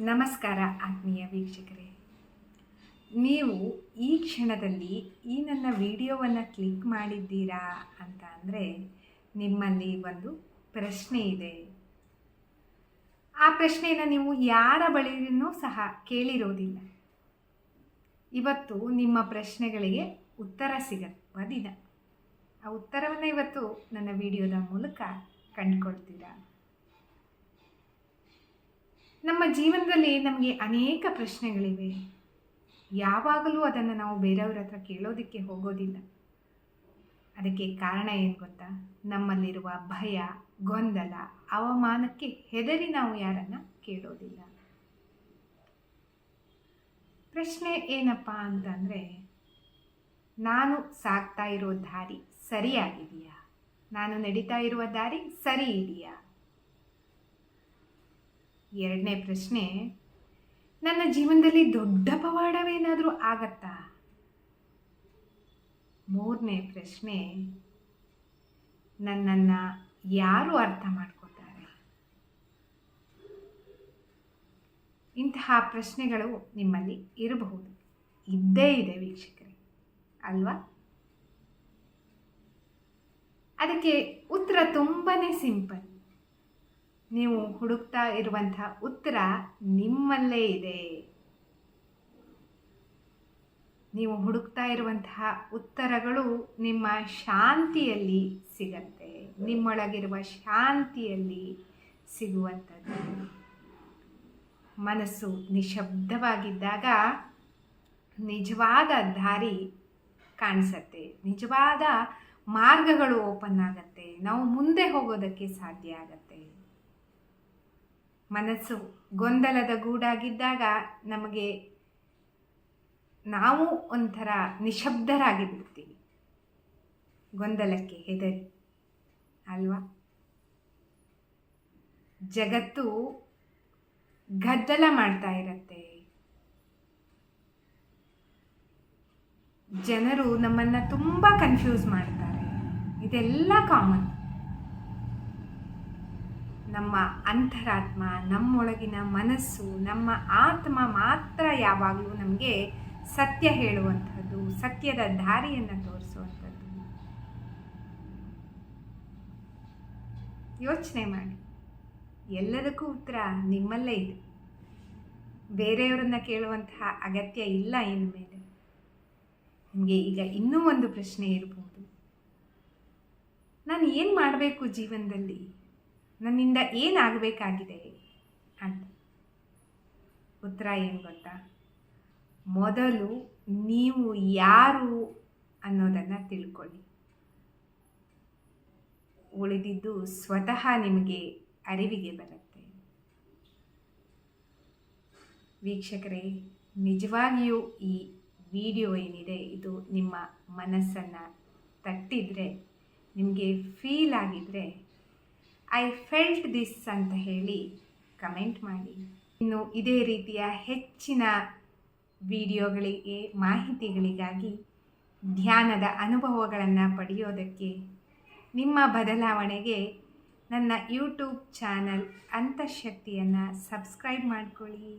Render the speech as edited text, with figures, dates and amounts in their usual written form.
ನಮಸ್ಕಾರ ಆತ್ಮೀಯ ವೀಕ್ಷಕರೇ, ನೀವು ಈ ಕ್ಷಣದಲ್ಲಿ ಈ ನನ್ನ ವಿಡಿಯೋವನ್ನು ಕ್ಲಿಕ್ ಮಾಡಿದ್ದೀರಾ ಅಂತ ಅಂದರೆ ನಿಮ್ಮಲ್ಲಿ ಒಂದು ಪ್ರಶ್ನೆ ಇದೆ. ಆ ಪ್ರಶ್ನೆಯನ್ನು ನೀವು ಯಾರ ಬಳಿಯೂ ಸಹ ಕೇಳಿರೋದಿಲ್ಲ. ಇವತ್ತು ನಿಮ್ಮ ಪ್ರಶ್ನೆಗಳಿಗೆ ಉತ್ತರ ಸಿಗುವ ದಿನ. ಆ ಉತ್ತರವನ್ನು ಇವತ್ತು ನನ್ನ ವಿಡಿಯೋದ ಮೂಲಕ ಕಂಡುಕೊಳ್ತೀರಾ. ನಮ್ಮ ಜೀವನದಲ್ಲಿ ನಮಗೆ ಅನೇಕ ಪ್ರಶ್ನೆಗಳಿವೆ. ಯಾವಾಗಲೂ ಅದನ್ನು ನಾವು ಬೇರೆಯವ್ರ ಹತ್ರ ಕೇಳೋದಕ್ಕೆ ಹೋಗೋದಿಲ್ಲ. ಅದಕ್ಕೆ ಕಾರಣ ಏನು ಗೊತ್ತಾ? ನಮ್ಮಲ್ಲಿರುವ ಭಯ, ಗೊಂದಲ, ಅವಮಾನಕ್ಕೆ ಹೆದರಿ ನಾವು ಯಾರನ್ನು ಕೇಳೋದಿಲ್ಲ. ಪ್ರಶ್ನೆ ಏನಪ್ಪ ಅಂತಂದರೆ, ನಾನು ಸಾಗ್ತಾ ಇರೋ ದಾರಿ ಸರಿಯಾಗಿದೆಯಾ? ನಾನು ನಡೀತಾ ಇರುವ ದಾರಿ ಸರಿ ಇದೆಯಾ? ಎರಡನೇ ಪ್ರಶ್ನೆ, ನನ್ನ ಜೀವನದಲ್ಲಿ ದೊಡ್ಡ ಪವಾಡವೇನಾದರೂ ಆಗತ್ತಾ? ಮೂರನೇ ಪ್ರಶ್ನೆ, ನನ್ನನ್ನು ಯಾರು ಅರ್ಥ ಮಾಡ್ಕೊತಾರೆ? ಇಂತಹ ಪ್ರಶ್ನೆಗಳು ನಿಮ್ಮಲ್ಲಿ ಇರಬಹುದು, ಇದ್ದೇ ಇದೆ ವೀಕ್ಷಕರೇ, ಅಲ್ವಾ? ಅದಕ್ಕೆ ಉತ್ತರ ತುಂಬಾ ಸಿಂಪಲ್. ನೀವು ಹುಡುಕ್ತಾ ಇರುವಂತಹ ಉತ್ತರ ನಿಮ್ಮಲ್ಲೇ ಇದೆ. ನೀವು ಹುಡುಕ್ತಾ ಇರುವಂತಹ ಉತ್ತರಗಳು ನಿಮ್ಮ ಶಾಂತಿಯಲ್ಲಿ ಸಿಗತ್ತೆ, ನಿಮ್ಮೊಳಗಿರುವ ಶಾಂತಿಯಲ್ಲಿ ಸಿಗುವಂಥದ್ದು. ಮನಸ್ಸು ನಿಶಬ್ದವಾಗಿದ್ದಾಗ ನಿಜವಾದ ದಾರಿ ಕಾಣಿಸತ್ತೆ, ನಿಜವಾದ ಮಾರ್ಗಗಳು ಓಪನ್ ಆಗತ್ತೆ, ನಾವು ಮುಂದೆ ಹೋಗೋದಕ್ಕೆ ಸಾಧ್ಯ ಆಗತ್ತೆ. ಮನಸ್ಸು ಗೊಂದಲದ ಗೂಡಾಗಿದ್ದಾಗ ನಾವು ಒಂಥರ ನಿಶಬ್ದರಾಗಿ ಬಿಡ್ತೀವಿ, ಗೊಂದಲಕ್ಕೆ ಹೆದರಿ, ಅಲ್ವಾ? ಜಗತ್ತು ಗದ್ದಲ ಮಾಡ್ತಾ ಇರತ್ತೆ, ಜನರು ನಮ್ಮನ್ನು ತುಂಬ ಕನ್ಫ್ಯೂಸ್ ಮಾಡ್ತಾರೆ. ಇದೆಲ್ಲ ಕಾಮನ್. ನಮ್ಮ ಅಂತರಾತ್ಮ, ನಮ್ಮೊಳಗಿನ ಮನಸ್ಸು, ನಮ್ಮ ಆತ್ಮ ಮಾತ್ರ ಯಾವಾಗಲೂ ನಮಗೆ ಸತ್ಯ ಹೇಳುವಂಥದ್ದು, ಸತ್ಯದ ದಾರಿಯನ್ನು ತೋರಿಸುವಂಥದ್ದು. ಯೋಚನೆ ಮಾಡಿ, ಎಲ್ಲದಕ್ಕೂ ಉತ್ತರ ನಿಮ್ಮಲ್ಲೇ ಇದೆ. ಬೇರೆಯವರನ್ನ ಕೇಳುವಂತಹ ಅಗತ್ಯ ಇಲ್ಲ. ಇನ್ಮೇಲೆ ನಿಮಗೆ ಈಗ ಇನ್ನೂ ಒಂದು ಪ್ರಶ್ನೆ ಇರಬಹುದು, ನಾನು ಏನು ಮಾಡಬೇಕು ಜೀವನದಲ್ಲಿ, ನನ್ನಿಂದ ಏನಾಗಬೇಕಾಗಿದೆ ಅಂತ. ಉತ್ತರ ಏನು ಗೊತ್ತಾ? ಮೊದಲು ನೀವು ಯಾರು ಅನ್ನೋದನ್ನು ತಿಳ್ಕೊಳ್ಳಿ. ಉಳಿದಿದ್ದು ಸ್ವತಃ ನಿಮಗೆ ಅರಿವಿಗೆ ಬರುತ್ತೆ. ವೀಕ್ಷಕರೇ, ನಿಜವಾಗಿಯೂ ಈ ವಿಡಿಯೋ ಏನಿದೆ ಇದು ನಿಮ್ಮ ಮನಸ್ಸನ್ನು ತಟ್ಟಿದರೆ, ನಿಮಗೆ ಫೀಲ್ ಆಗಿದರೆ ಐ ಫೆಲ್ಟ್ ದಿಸ್ ಅಂತ ಹೇಳಿ ಕಮೆಂಟ್ ಮಾಡಿ. ಇನ್ನು ಇದೇ ರೀತಿಯ ಹೆಚ್ಚಿನ ವಿಡಿಯೋಗಳಿಗೆ, ಮಾಹಿತಿಗಳಿಗಾಗಿ, ಧ್ಯಾನದ ಅನುಭವಗಳನ್ನು ಪಡೆಯೋದಕ್ಕೆ, ನಿಮ್ಮ ಬದಲಾವಣೆಗೆ ನನ್ನ ಯೂಟ್ಯೂಬ್ ಚಾನಲ್ ಅಂತಃಶಕ್ತಿಯನ್ನು ಸಬ್ಸ್ಕ್ರೈಬ್ ಮಾಡ್ಕೊಳ್ಳಿ.